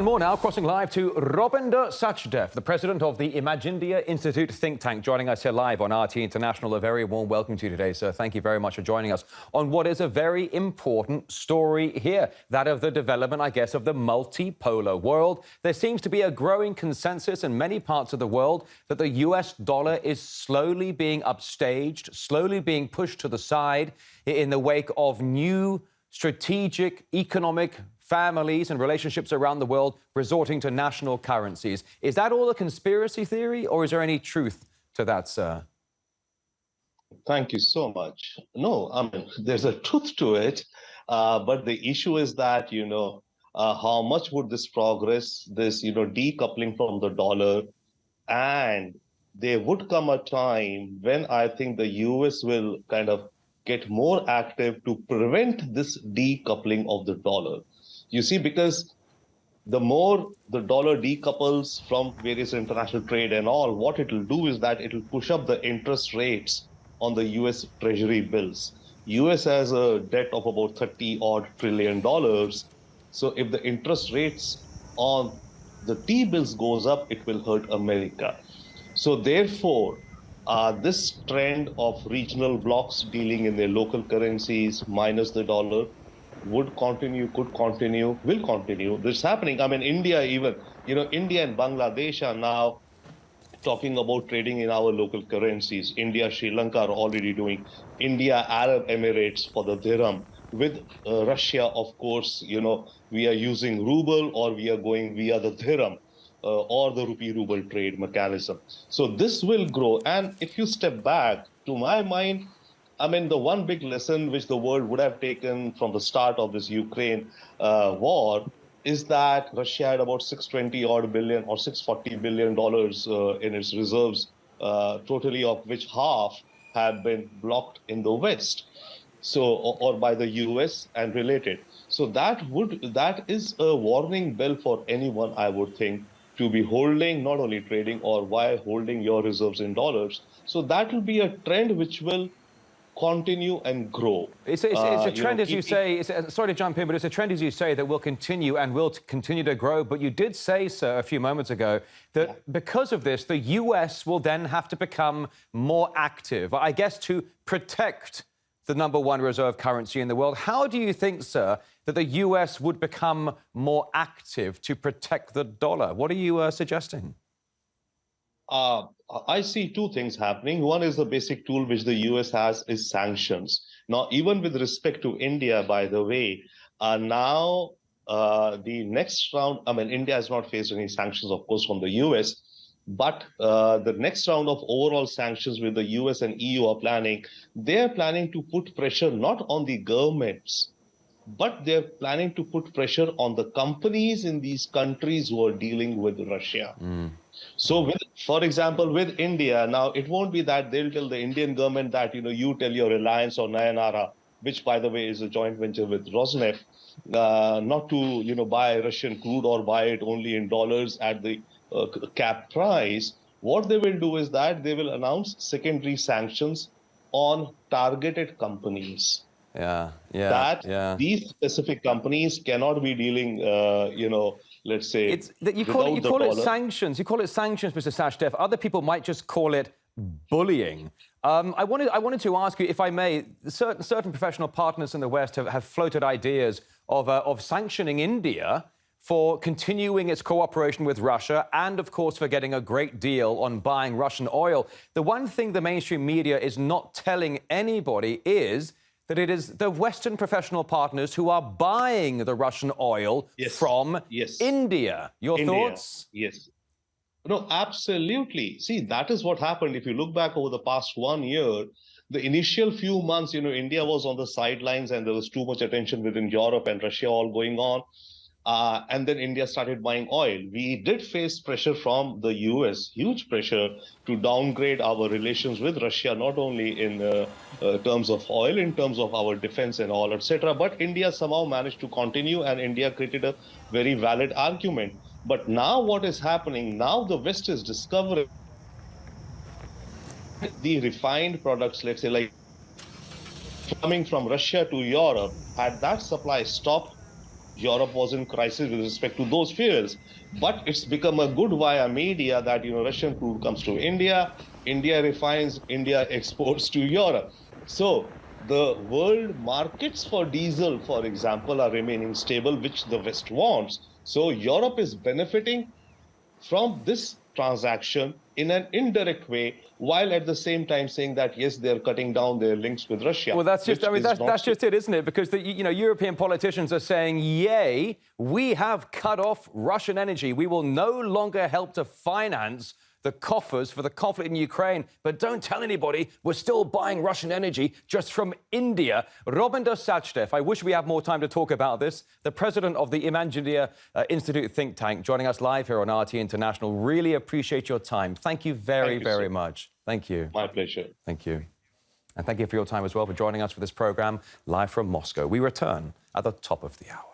More now, crossing live to Robinder Sachdev, the president of the Imagindia Institute think tank, joining us here live on RT International. A very warm welcome to you today, sir. Thank you very much for joining us on what is a very important story here, that of the development, I guess, of the multipolar world. There seems to be a growing consensus in many parts of the world that the US dollar is slowly being upstaged, slowly being pushed to the side in the wake of new strategic, economic families and relationships around the world resorting to national currencies. Is that all a conspiracy theory, or is there any truth to that, sir? Thank you so much. No, I mean, there's a truth to it, but the issue is that, how much would this progress, this, decoupling from the dollar, and there would come a time when I think the US will kind of get more active to prevent this decoupling of the dollar. You see, because the more the dollar decouples from various international trade and all, what it will do is that it will push up the interest rates on the US Treasury bills. US has a debt of about $30-odd trillion. So if the interest rates on the T-bills goes up, it will hurt America. So therefore, this trend of regional blocks dealing in their local currencies minus the dollar would continue, could continue, will continue. This is happening. I mean, India even, India and Bangladesh are now talking about trading in our local currencies. India, Sri Lanka are already doing. India, Arab Emirates for the dirham. With Russia, of course, we are using ruble, or we are going via the dirham or the rupee ruble trade mechanism. So this will grow. And if you step back, to my mind, I mean, the one big lesson which the world would have taken from the start of this Ukraine war is that Russia had about $620-odd billion or $640 billion in its reserves, totally of which half have been blocked in the West, so or by the US and related. So that is a warning bell for anyone, I would think, to be holding, not only trading or why holding your reserves in dollars. So that will be a trend which will continue and grow. It's a trend, as you say. Sorry to jump in, but it's a trend, as you say, that will continue and will continue to grow. But you did say, sir, a few moments ago, that because of this, the US will then have to become more active, I guess, to protect the #1 reserve currency in the world. How do you think, sir, that the US would become more active to protect the dollar? What are you suggesting? I see two things happening. One is the basic tool which the US has is sanctions. Now, even with respect to India, by the way, now the next round, I mean, India has not faced any sanctions, of course, from the US, but the next round of overall sanctions with the US and EU are planning, they're planning to put pressure not on the governments, but they're planning to put pressure on the companies in these countries who are dealing with Russia. So, for example, with India, now it won't be that they'll tell the Indian government that, you tell your Reliance or Nayanara, which, by the way, is a joint venture with Rosneft, not to, buy Russian crude or buy it only in dollars at the cap price. What they will do is that they will announce secondary sanctions on targeted companies. These specific companies cannot be dealing, let's say, you call it sanctions. You call it sanctions, Mr. Sachdev. Other people might just call it bullying. I wanted to ask you, if I may, certain professional partners in the West have floated ideas of sanctioning India for continuing its cooperation with Russia and, of course, for getting a great deal on buying Russian oil. The one thing the mainstream media is not telling anybody is that it is the Western professional partners who are buying the Russian oil from India. Your thoughts? Yes. No, absolutely. See, that is what happened. If you look back over the past 1 year, the initial few months, India was on the sidelines and there was too much attention within Europe and Russia all going on. And then India started buying oil. We did face pressure from the US, huge pressure to downgrade our relations with Russia, not only in terms of oil, in terms of our defense and all, etc. But India somehow managed to continue, and India created a very valid argument. But now what is happening? Now the West is discovering the refined products, let's say, like coming from Russia to Europe. Had that supply stopped, Europe was in crisis with respect to those fears. But it's become a good via media that, Russian crude comes to India, India refines, India exports to Europe. So the world markets for diesel, for example, are remaining stable, which the West wants. So Europe is benefiting from this transaction in an indirect way, while at the same time saying that, yes, they're cutting down their links with Russia. Well, that's just, I mean, that's just it, isn't it? Because, European politicians are saying, yay, we have cut off Russian energy. We will no longer help to finance the coffers for the conflict in Ukraine. But don't tell anybody we're still buying Russian energy just from India. Robinder Sachdev, I wish we had more time to talk about this. The president of the Imaginea Institute think tank, joining us live here on RT International. Really appreciate your time. Thank you very much. Thank you. My pleasure. Thank you. And thank you for your time as well for joining us for this program live from Moscow. We return at the top of the hour.